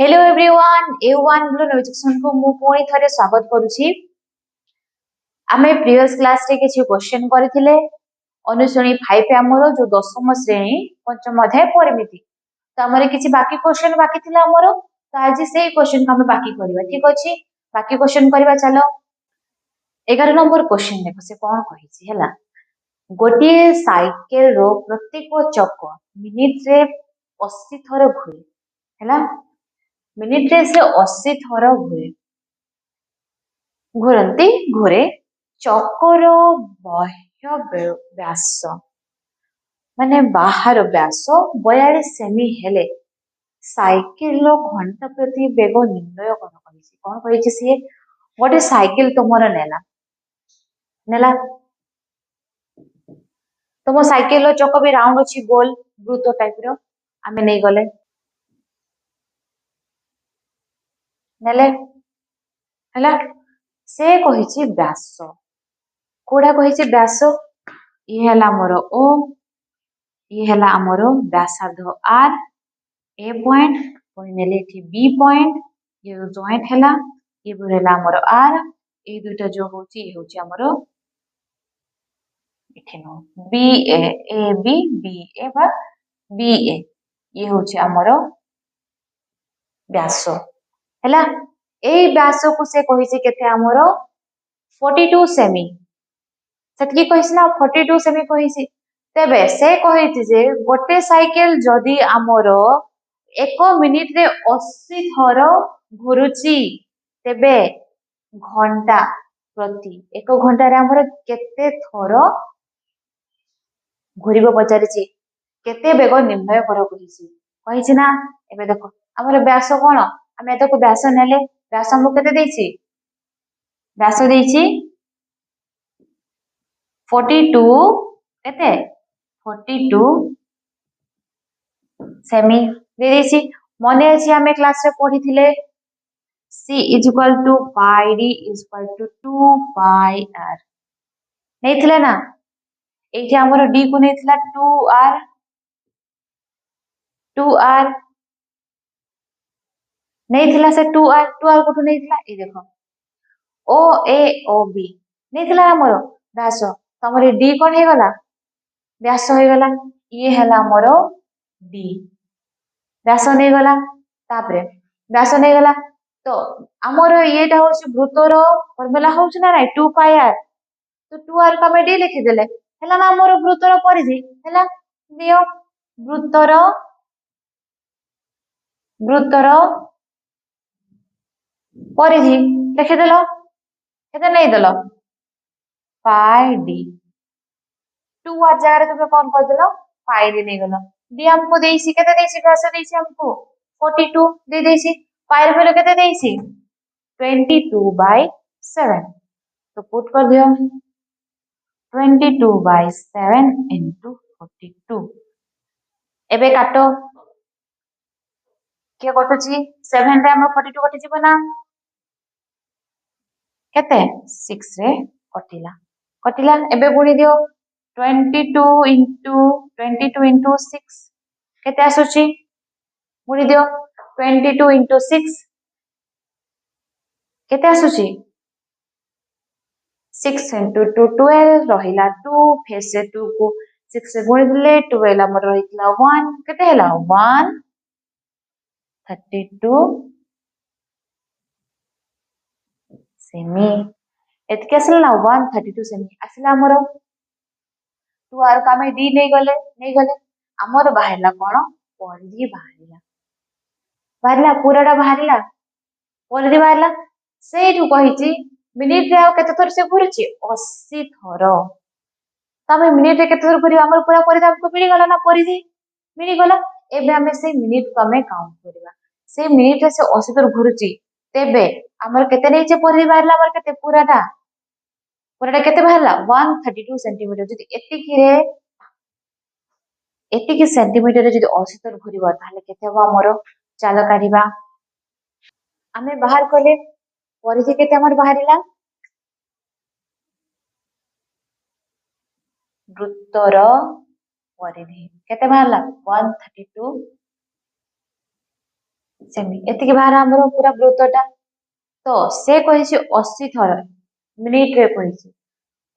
Hello everyone A1 blue notification को मु पुणी थरे स्वागत करूची। आमे प्रीवियस क्लास रे किछि क्वेश्चन करथिले अनुश्रेणी 5 हमरो जो दशम श्रेणी पंचम अध्याय परिमिति तो हमरे किछि बाकी क्वेश्चन बाकी थिला हमरो तो आज सेही क्वेश्चन को हम बाकी करबा। ठीक अछि, बाकी क्वेश्चन करबा। चलो 11 नंबर क्वेश्चन देखो से कोन कहिछि हैला। गोटे साइकिल रो प्रत्येक चक मिनिट रे 80 थर घुरे हैला। मिनिट रे से 80 थर घुरंती घुरे चकर बाह्य व्यास माने बाहर व्यास 42 सेमी हेले साइकिल रो घंटा प्रति बेग निर्णय कौन कही सी गोटे साइकिल तुमर नेला नेला तुम साइकिल रो चक भी राउंड अच्छी गोल वृत्त टाइप रो आमे नहीं गले नेले हैला से कहिछि व्यास कोडा कहिछि व्यास ये हैला मोर ओ ये हैला हमरो व्यासार्ध आर ए पॉइंट पुणी नेले एठी बी पॉइंट ये जॉइंट हैला ये बुरेला हमरो आर ए दुटा जो होची ये होची हमरो एठी नो बी ए बी ए बा बी ए ये होची हमरो व्यास हैला। ए व्यास को से कहिछि केते हमरो 42 सेमी सेतकी कहिछि ना 42 सेमी कहिछि तेबे से कहिछि जे गोटे साइकिल जदी हमरो 1 मिनिट रे 80 थर घुरुची तेबे घंटा प्रति 1 घंटा रे हमरो केते थर घुरिबो पचारिछि केते बेग निर्णय कर कहिछि ना। एबे देखो हमर व्यास कोन हमें तो व्यास नेले व्यास हमको केते देछि व्यास देछि 42 केते 42 सेमी दे देछि। मने अछि हमें क्लास रे पढिथिले c is equal to pi d is equal to 2 pi r नेथिले ना एठी हमर d को नेथिला 2r नेथिला से 2r कोठु नेथिला ए देखो ओ ए ओ बी नेथिला हमर व्यास तमरे d कोन हे गला व्यास हो गला ये हला हमर d व्यास नै गला तापरे व्यास नै गला तो हमर येटा होछि वृत्तर फॉर्मूला होछि ना 2 पाई r तो 2r को हमें d लिखि देले हला ना हमर वृत्तर परिधि हला दियो वृत्तर परिधि लिखि देलो केते नै देलो पाई d 2r जगह तुम कौन कर देलो पाई रे नै गलो d हमको देइसी केते देइसी व्यास देइसी हमको 42 दे देइसी पाई रे वैल्यू केते देइसी 22/7 तो पुट कर दियो 22/7 into 42 एबे काटो के कटुची 7 रे हम 42 कटि जीव ना केते 6 रे कटिला एबे गुणी दियो 22 into 6 केते आसुची गुणी दियो 22 into 6 केते आसुची 6 into 2 12 रहिला 2 फिर से 2 को 6 से गुणी दिले 12 हमर रहितला 1 केते हैला 132 सेमी एतके आसला ना 132 सेमी आसला हमर 2 आर का में डी नहीं गले हमर बाहरला कोन परिधि बाहरला पूराटा बाहरला परिधि बाहरला सेठु कहिची मिनिट रे आ केते थर से घुरुची 80 थर तमे मिनिट रे केते थर घुरी हमर पूरा परिधि हमको मिली गला ना परिधि मिली गला एबे हमें से मिनिट को हमें काउंट करबा से मिनिट रे से 80 थर घुरुची तेबे हमर केते नैचे परिधि बाहरला हमर केते पूराटा केते बाहरला 132 सेंटीमीटर जदी एतिकी सेंटीमीटर जदी 80 थर घुरिबा ताले केते हो हमर चाल काढिबा हमें बाहर कले परिधि केते हमर बाहरिला वृत्तर परिधि केते बाहरला 132 सेमी एतिकी बाहर हमरो पूरा वृत्तटा तो से कहिछि 80 थर मिनिट रे कहिछि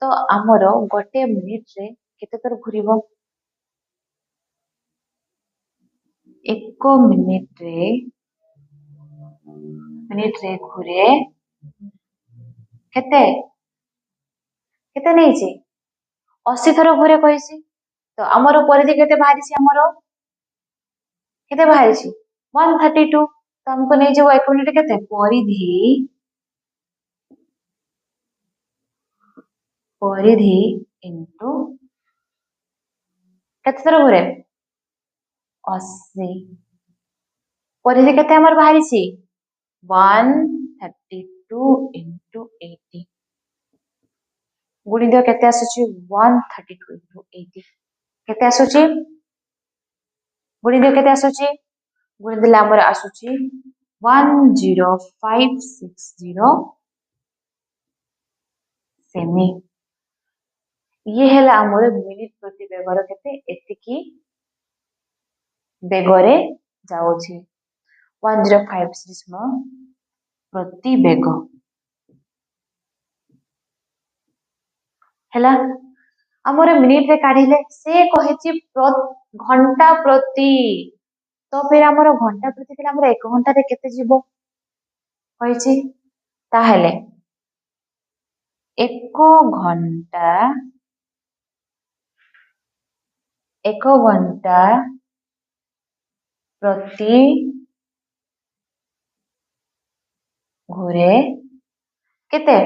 तो हमरो गोटे मिनिट रे केते थर घुरिबो एक मिनिट रे घुरे केते केते नैछि 80 थर घुरे कहिछि तो हमरो परिधि केते बाहरिछि हमरो केते बाहरिछि 132 तो हमको नहीं जो 1 मिनिट केते परिधि इनटू केते थर घुरे 80 परिधि केते हमर बाहरिछि 132 into 80 गुणी दियो केते आसुची 132 into 80 केते आसुची गुणी दियो केते आसुची गुणी दिला हमर आसुची 10560 सेमी ये हेला हमर मिनिट प्रति बेगर केते एतिकी बेगरे जाउची 1056 प्रति बेग हेला हमर मिनिट रे काढिले से कहिछि घंटा प्रति तो फिर हमर घंटा प्रति फिर हमर 1 घंटा रे केते जीवो कहिछि ताहेले 1 घंटा 1 घंटा प्रति घुरे केते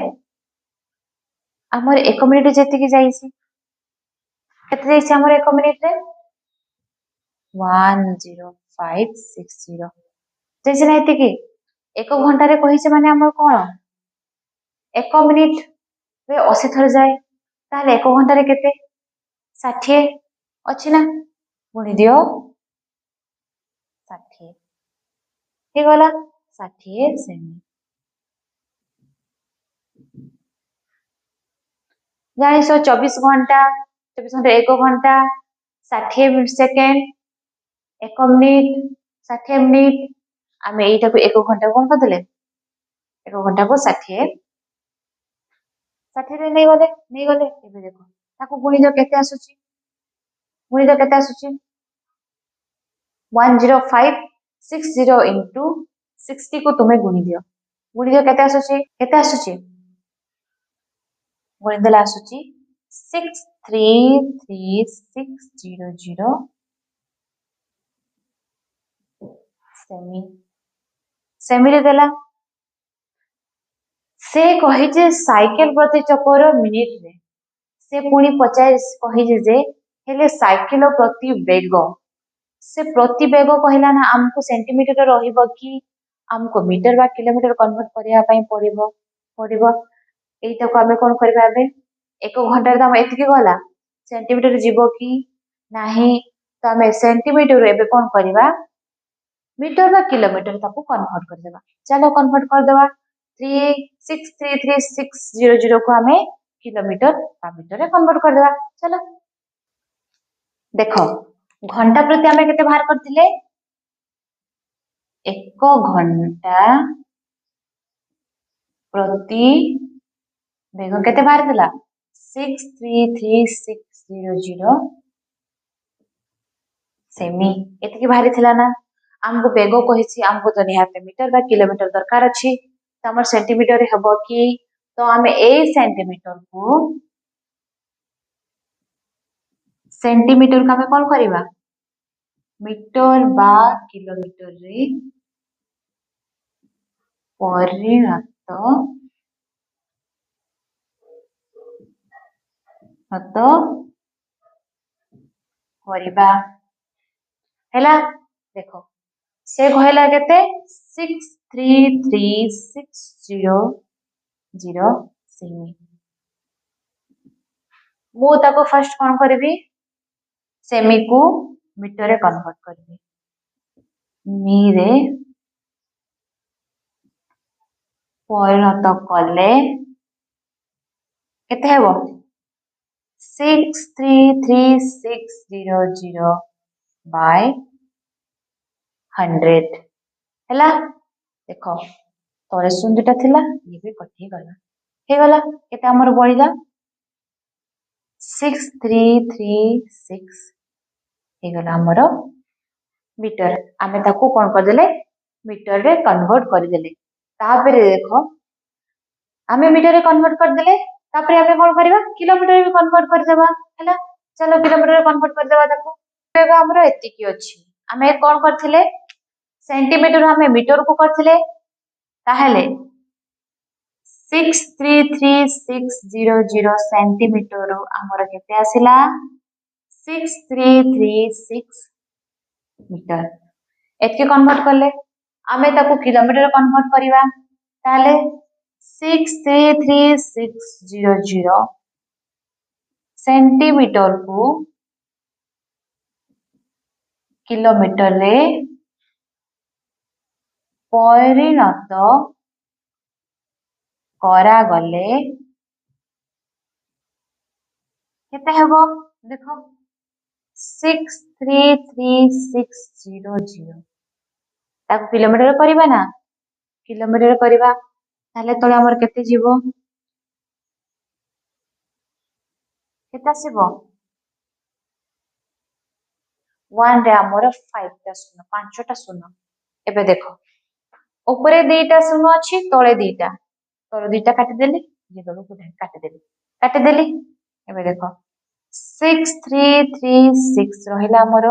हमर 1 मिनिट जेतिकी जाईसी केते जाईसी हमर 1 मिनिट रे 10560 जैसे ना एतिकी 1 घंटा रे कहिसे माने हमर कोन 1 मिनिट रे 80 थर जाए ताले 1 घंटा रे केते 60 अछि ना गुणी दियो 60 हे गला 60 सेमी जानिस 24 घंटा 1 घंटा 60 सेकेंड 1 मिनिट 60 मिनिट आमे एटा को 1 घंटा कोन करदेले 1 घंटा को 60 रे नहीं गले एबे देखो ताको गुणी दियो केते आसुची गुणी दियो केते आसुची 10560 into 60 को तुम्हें गुणी दियो केते आसुची गुणी देला आसुची 633600 सेमी सेमी रे देला से कहिजे साइकिल प्रति चक्कर मिनिट रे से पुणी 50 कहिजे जे हेले साइकिल प्रति बेग से प्रति बेग कहला ना हमको सेंटीमीटर रहिबो कि हमको मीटर बा किलोमीटर कन्वर्ट करिया पई पड़िबो एटा को हमें कोन करबा बे 1 घंटा रे हम एतिके गला सेंटीमीटर जीवो कि नाही तो हमें सेंटीमीटर एबे कोन करबा मीटर बा किलोमीटर ताको कन्वर्ट कर देबा चलो कन्वर्ट कर देबा 36333600 को हमें किलोमीटर बा मीटर रे कन्वर्ट कर देबा चलो देखो घंटा प्रति हमें केते बाहर करथिले 1 घंटा प्रति बेग केते बाहर दिला 633600 सेमी एतिकी बाहरी थिला ना हमको बेग कहिछि हमको तो निहाते मीटर बा किलोमीटर दरकार अछि तो हमर सेंटीमीटर रे हबो कि तो हमें ए सेंटीमीटर को हमें कोन करबा मीटर बा किलोमीटर रे परिणत करबा हैला देखो से कहला केते 633600 सेमी मु ताको फर्स्ट कोन करबी सेमी को मीटर रे कन्वर्ट करबी मी रे परिणत कले केते हेबो 633600 by 100 हैला देखो तले शून्य दुटा थिला ये भी कटि गला हे गला केते हमर बळिला 6336 हे गला हमर मीटर आमे ताको कोन कर देले मीटर रे कन्वर्ट कर देले तापरे देखो आमे मीटर रे कन्वर्ट कर देले तापरे आमे कोन करबा किलोमीटर रे कन्वर्ट कर देबा हैला चलो किलोमीटर रे कन्वर्ट कर देबा ताको एगो हमरो एति की अछि आमे कोन करथिले सेंटीमीटर आमे मीटर को करथिले ताहेले 633600 सेंटीमीटर हमर केते आसिला 6336 मीटर एतके कन्वर्ट करले आमे ताको किलोमीटर कन्वर्ट करिवा ताले 633600 सेंटीमीटर को किलोमीटर रे परिणत करा गले केते हेबो देखो 633600 ताको किलोमीटर करबा ना किलोमीटर करबा ताले तळे हमर केते जीवो केते आसीबो 1 रे हमर 5 टा शून्य 5 टा शून्य एबे देखो ऊपरे दुईटा शून्य अछि तळे दुईटा तळे दुईटा काटि देली ये दलो को काटि देली एबे देखो 6336 रहिला हमर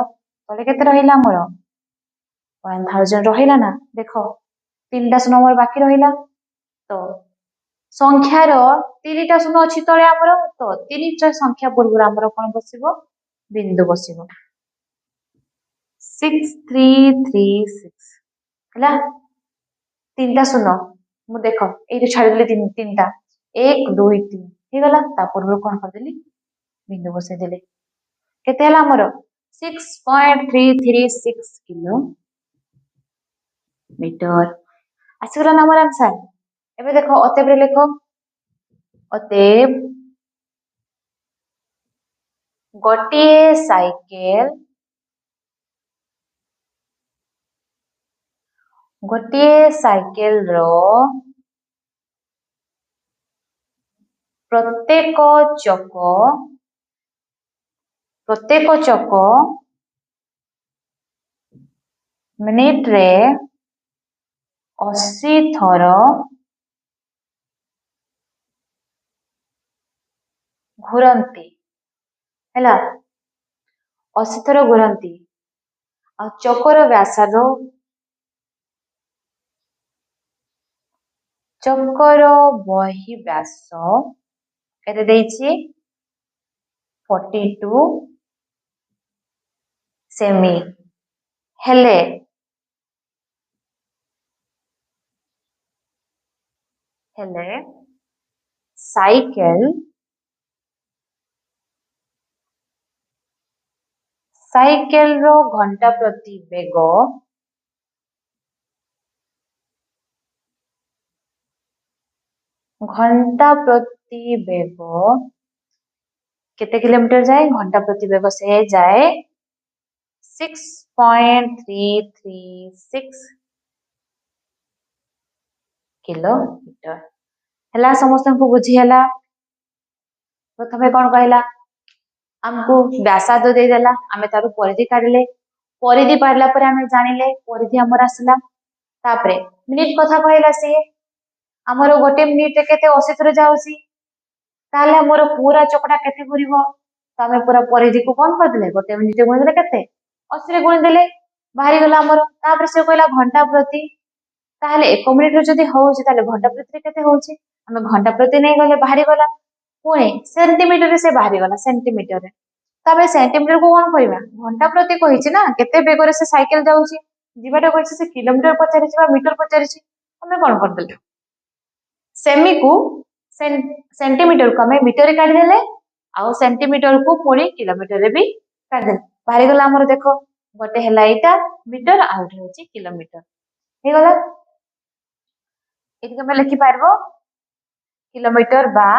तळे केते रहिला हमर 1000 रहिला ना देखो तीनटा शून्य हमर बाकी रहिला तो संख्यार 3टा शून्य अछि तळे हमर तो 3टा संख्या पूर्व हमर कोन बसिबो बिंदु बसिबो 6336 हला तीनटा शून्य मु देखो एई छाडी देली तीनटा 1 2 3 हे गला ता पूर्व कोन कर देली बिंदु बसे देले केते हला हमर 6.336 किलो मीटर आसगला ना हमर आंसर एबे देखो अतेब रे लेखो अतेब गोटिए साइकेल रो प्रत्येक चक मिनिट रे 80 थर घुरंती हैला 80 थर घुरंती आ चकर व्यासार्ध चकर बही व्यास केते देइछि 42 सेमी हेले साइकेल रो घंटा प्रति बेग केते किलोमीटर जाए घंटा प्रति बेग से जाए 6.336 किलोमीटर हला समस्त को बुझी हला प्रथमे कोन कहला हमको व्यासार्ध दे देला आमे तारु परिधि काढले परिधि काढला पर आमे जानिले परिधि हमर आसला तापरे मिनिट कथा कहला से हमर गोटे मिनिट रे केते 80 थरे जाउसी ताले हमर पूरा चकटा केते घुरिबो तो आमे पूरा परिधि को कोन कर देले गोटे मिनिट रे गुण देले केते 80 रे गुण देले बाहरी गला हमर तापरे से कहला घंटा प्रति ताले 1 मिनिट रे जदी होउची ताले घंटा प्रति रे केते होउची आमे घंटा प्रति नै गले बाहरी गला पुणे सेंटीमीटर रे से बाहरी गला सेंटीमीटर रे तबे सेंटीमीटर को कोन कहबा घंटा प्रति कहिछि ना केते बेग रे से साइकिल जाउची जीवाटा कहिछि से किलोमीटर पचारिछि बा मीटर पचारिछि हमें कोन कर देले सेमी को सेंटीमीटर को हमें मीटर रे काढी देले आ सेंटीमीटर को पुणी किलोमीटर रे भी काढी देले बाहरी गला हमर देखो गोटे हला एटा मीटर आ गोटे होछि किलोमीटर हे गला एतिके में लिखि पारबो किलोमीटर बा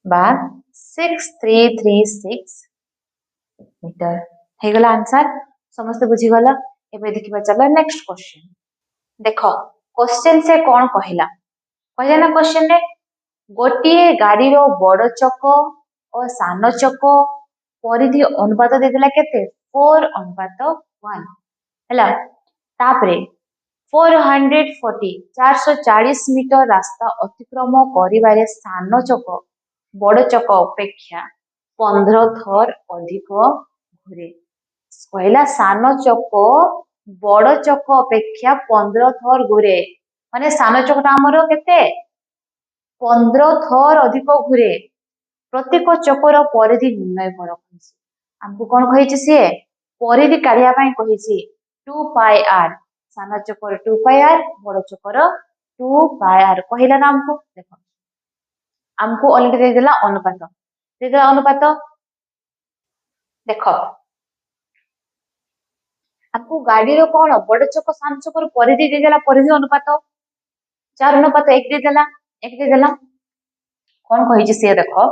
6336 मीटर हे गला आंसर समस्त बुझी गला एबे देखिबा चलो नेक्स्ट क्वेश्चन। देखो क्वेश्चन से कौन कहला ना क्वेश्चन ने गोटे गाड़ी रो बड़ चक और सान चक परिधि अनुपात देला केते 4:1 हैला। तापरे 440 मीटर रास्ता अतिक्रम करिबारे सान चक बड़ चक अपेक्षा 15 थर अधिक घुरे। कहला सान चक बड़ चक अपेक्षा 15 थर घुरे माने सान चकटा हमर केते 15 थर अधिक घुरे। प्रत्येक चकर परिधि निर्णय कर हमको कौन कही सी परिधि काढ़िया कही 2 पाई आर सान चकर 2 पाई आर बड़ चकर 2 पाई आर कहला ना हमको। देखो हमको अलरेडी देला अनुपात देखो आपको गाड़ी रो कौन बड़ चक सान चकर परिधि देदेला परिधि अनुपात 4:1 देदेला कौन कही सी देखो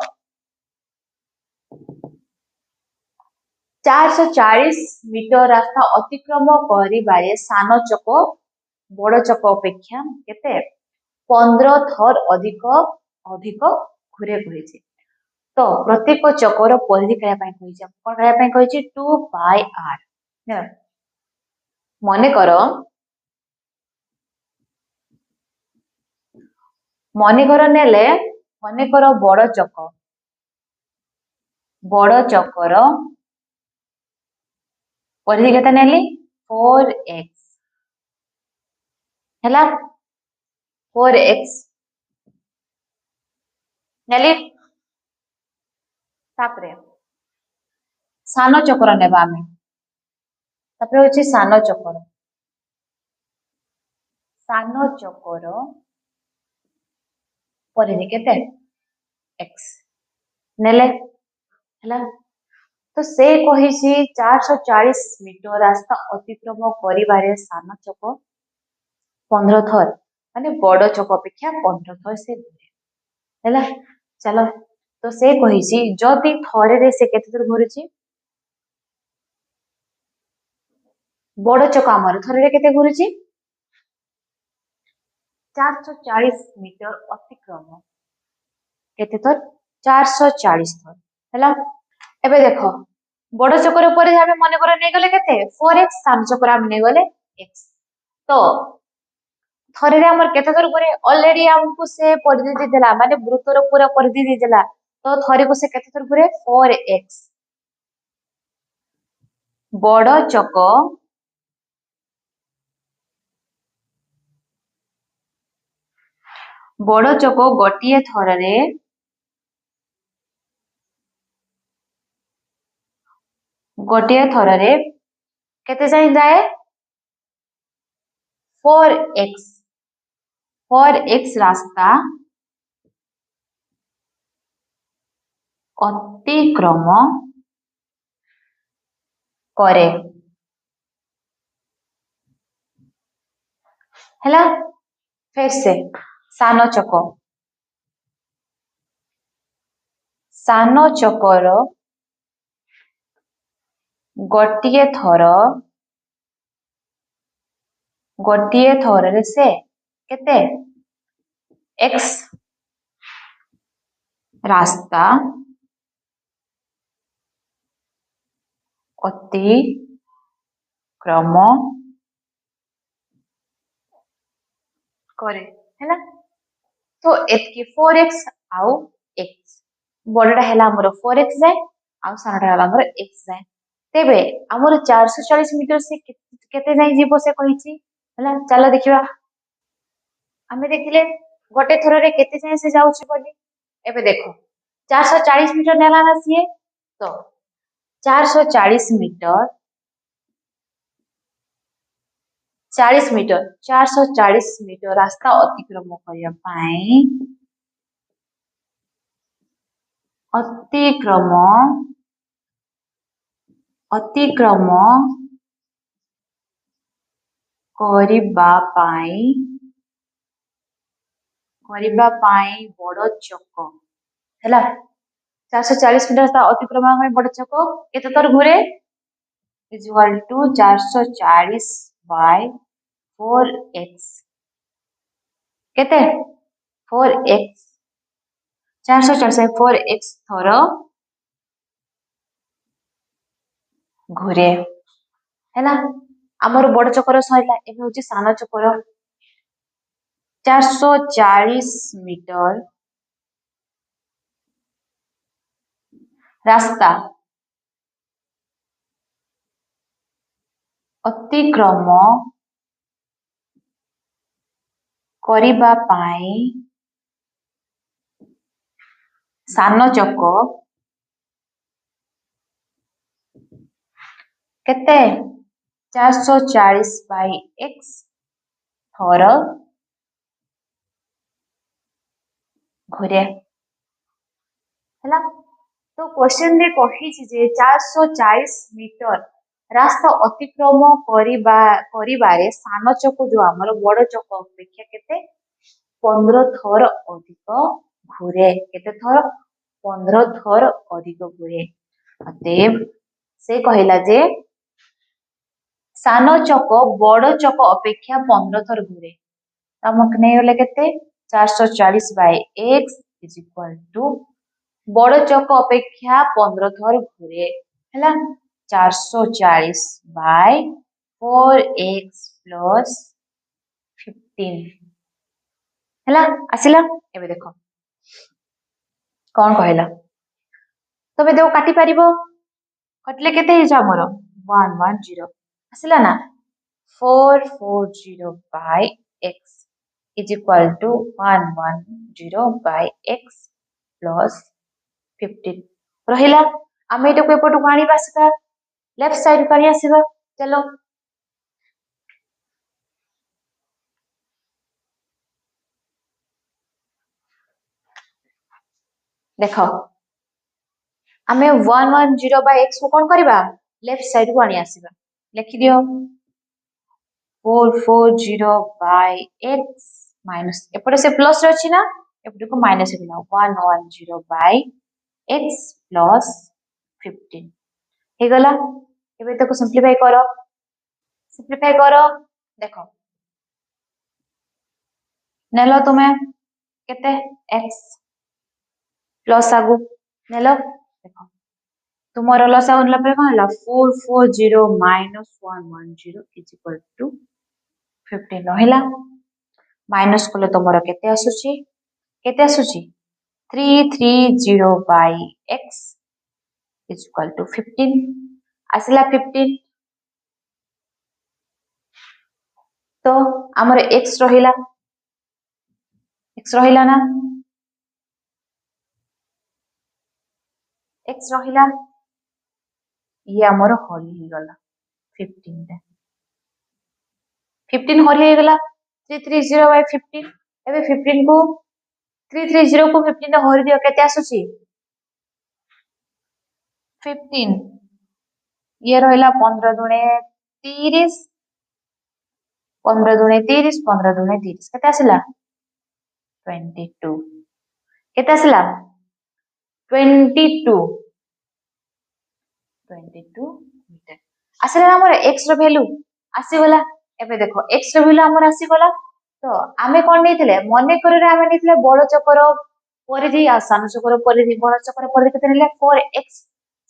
440 मीटर रास्ता अतिक्रम करिबारे सान चक बड़ चक अपेक्षा केते 15 थर अधिक घुरे कही। तो प्रत्येक चकर परिधि काढ़िया कही कौन काढ़िया कही 2 पाई आर। मनेकर नेले मनेकर बड़ चकर परिधि केते नेली 4x हैला 4x नेली। तापरे सान चक्र नेबा आमे तापरे होची सान चक्र परिधि केते x नेले हैला। तो से कही 440 मीटर रास्ता अतिक्रम करिबारे सान चक 15 थर माने बड़ चक अपेक्षा 15 थर से घुरे हैला। चलो तो से कही जदि थरे रे से केते दूर घुरुची बड़ चक आमर थरे रे केते घुरुची 440 मीटर अतिक्रम केते थर 440 थर हैला। एबे देखो बड़ चक्कर परिधि आमे मन कर नै गले केते 4x सान चक्कर आमे नै गले x। तो थरे रे हमर केते थर घुरे ऑलरेडी हमको से परिधि दे देला माने वृत्तर पूरा परिधि दे देला। तो थरे को से केते थर घुरे 4x बड़ चक गोटिए थर रे केते जाई जाए 4x रास्ता अतिक्रम करे हैला। फिर से सान चकर गोटिए थर रे से केते x रास्ता अतिक्रम करे हैला। तो एतकी 4x आउ x बड़टा हैला हमर 4x जाए आउ सानटा हैला हमर x जाए। तेबे हमर 440 मीटर से केते जाई जीवो से कहिची हैला। चलो देखिबा हमें देखिले गोटे थर रे केते जाए से जाउची बोली। एबे देखो 440 मीटर नेला ना सिए तो 440 मीटर 40 मीटर 440 मीटर रास्ता अतिक्रम करिया पाई अतिक्रम करिबा पाई बड़ चक हैला। 440 मीटर रास्ता अतिक्रम में बड़ चक केते थर घुरे is equal to 440 bye 4x केते 4x 440 4x थर घुरे है आमर बड़ चक्कर सरला एबे होची सान चक्कर 440 मीटर रास्ता अतिक्रम करिबा पाई सान चक केते 440 बाय x थर घुरे है तो क्वेश्चन रे कही जे 440 मीटर रास्ता अतिक्रम करिबारे सान चक जो आमर बड़ चक अपेक्षा केते 15 थर अधिक घुरे केते थर 15 थर अधिक घुरे अतएव से कहला जे सान चक बड़ चक अपेक्षा 15 थर घुरे आमक नहीं गले केते 440 by x is equal to बड़ चक अपेक्षा 15 थर घुरे है 440 बाय 4x प्लस 15 है आसिला एबे देखो कौन कहला तबे देव काटी पारिबो कटले केते हिज हमर 110 आसिला ना 440 by x is equal to 110 by x plus 15 रहिला आमे एटा को एपटु आनी बासका लेफ्ट साइड करी आसीबा चलो देखो आमे 110 बाय x को कोन करबा लेफ्ट साइड को आनी आसीबा लिखि दियो 440 बाय x माइनस एपटे से प्लस रे अछि ना एपटे को minus Hella 110 by x plus 15 हे गला एबे तको सिंपलीफाई करो देखो नेलो तुमे केते x प्लस आगु नेलो देखो तुमरो लसा उनला पे कोन हला 440 माइनस 110 इज इक्वल टू 15 रहिला माइनस कोले तुमरो केते आसुची 330 by x is equal to 15 आसिला 15 तो हमर x रहिला ना x रहिला ये हमर हरि ही गला 15 रे 15 हरि ही गला 330 बाय 15 एबे 15 को 330 को 15 रे हरि दियो केते आसुची 15 ये रहिला 15 दुने 30 15 दुने 30 15 दुने 30 केते आसिला 22 केते आसिला 22 मीटर आसिला हमर x रो वैल्यू आसी गला एबे देखो x रो वैल्यू हमर आसी गला तो आमे कोन नैथिले मने करे आमे नैथिले बड़ चक्कर परिधि आ सान चक्कर परिधि बड़ चक्कर परिधि केते नेले 4x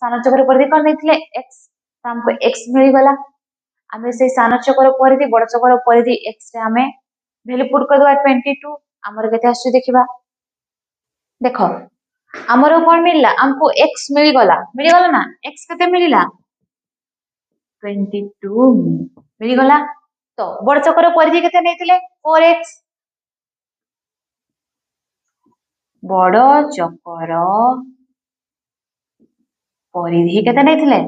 सान चक्कर परिधि कोन नैथिले x तो हमको x मिली गला आमे से सान चक्कर परिधि बड़ चक्कर परिधि x रे आमे वैल्यू पुट कर दवा 22 हमर केते आसी देखिबा देखो हमरो कोन मिलला हमको x मिली गला ना x केते मिलिला 22 मिली गला तो बड़ चक्कर परिधि केते नैथिले 4x बड़ चक्कर परिधि केते नैथिले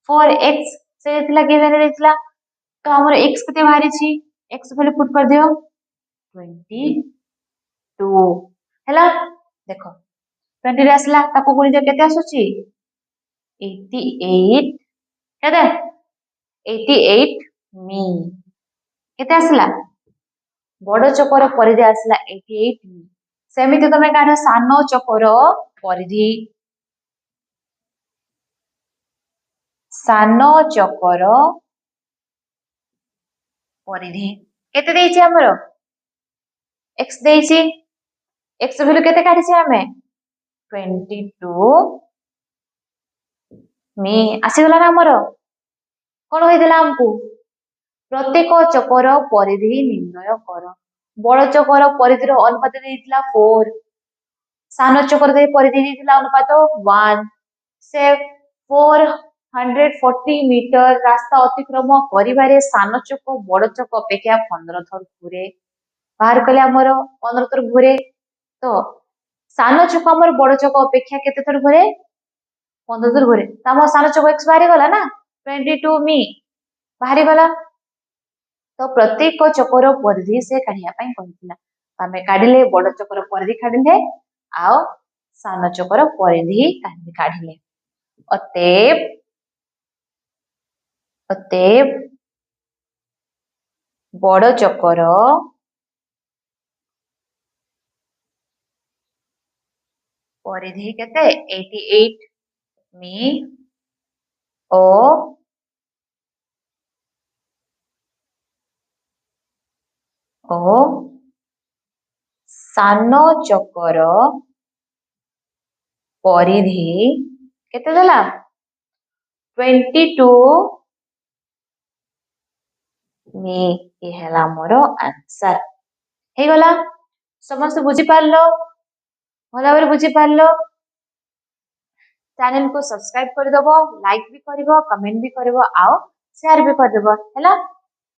4x से थिला गिवन रेथिला तो हमर x केते बाहरी छी x पहले पुट कर दियो 22 हैला देखो 20 रे आसला ताको गुणी दियो केते आसुची 88 केते 88 मी केते आसला बड़ चक्कर परिधि आसला 88 मी सेमिति तमे काढ सानो चक्कर परिधि सान चकर परिधि केते देइछि हमरो x देइछि x वैल्यू केते काढिछि हमें 22 मी आसीगला ना हमरो कोन होइदिला हमकु प्रत्येक चकर परिधि निर्णय कर बड़ चकर परिधिर अनुपात देइतिला 4 सान चकर दे परिधि देइतिला अनुपात 1 से 440 मीटर रास्ता अतिक्रम करिबारे सान चक बड़ चक अपेक्षा 15 थर घुरे बाहर कले हमर 15 थर घुरे तो सान चक हमर बड़ चक अपेक्षा केते थर घुरे 15 थर घुरे तम सान चक x बाहरी गला ना 22 मी बाहरी गला तो प्रत्येक चकर परिधि से काढिया पई कहितला तमे काढिले बड़ चकर परिधि काढिले आओ सान चकर परिधि काढिले अतएव अतएव बड़ चकर परिधि केते 88 मी ओ सान चकर परिधि केते देला 22 मी ये हैला मोर आंसर हे गला समस्त बुझी पारलो भला भाबरे बुझी पारलो चैनल को सब्सक्राइब कर दबो लाइक भी करबो कमेंट भी करबो आओ शेयर भी कर दबो हैला।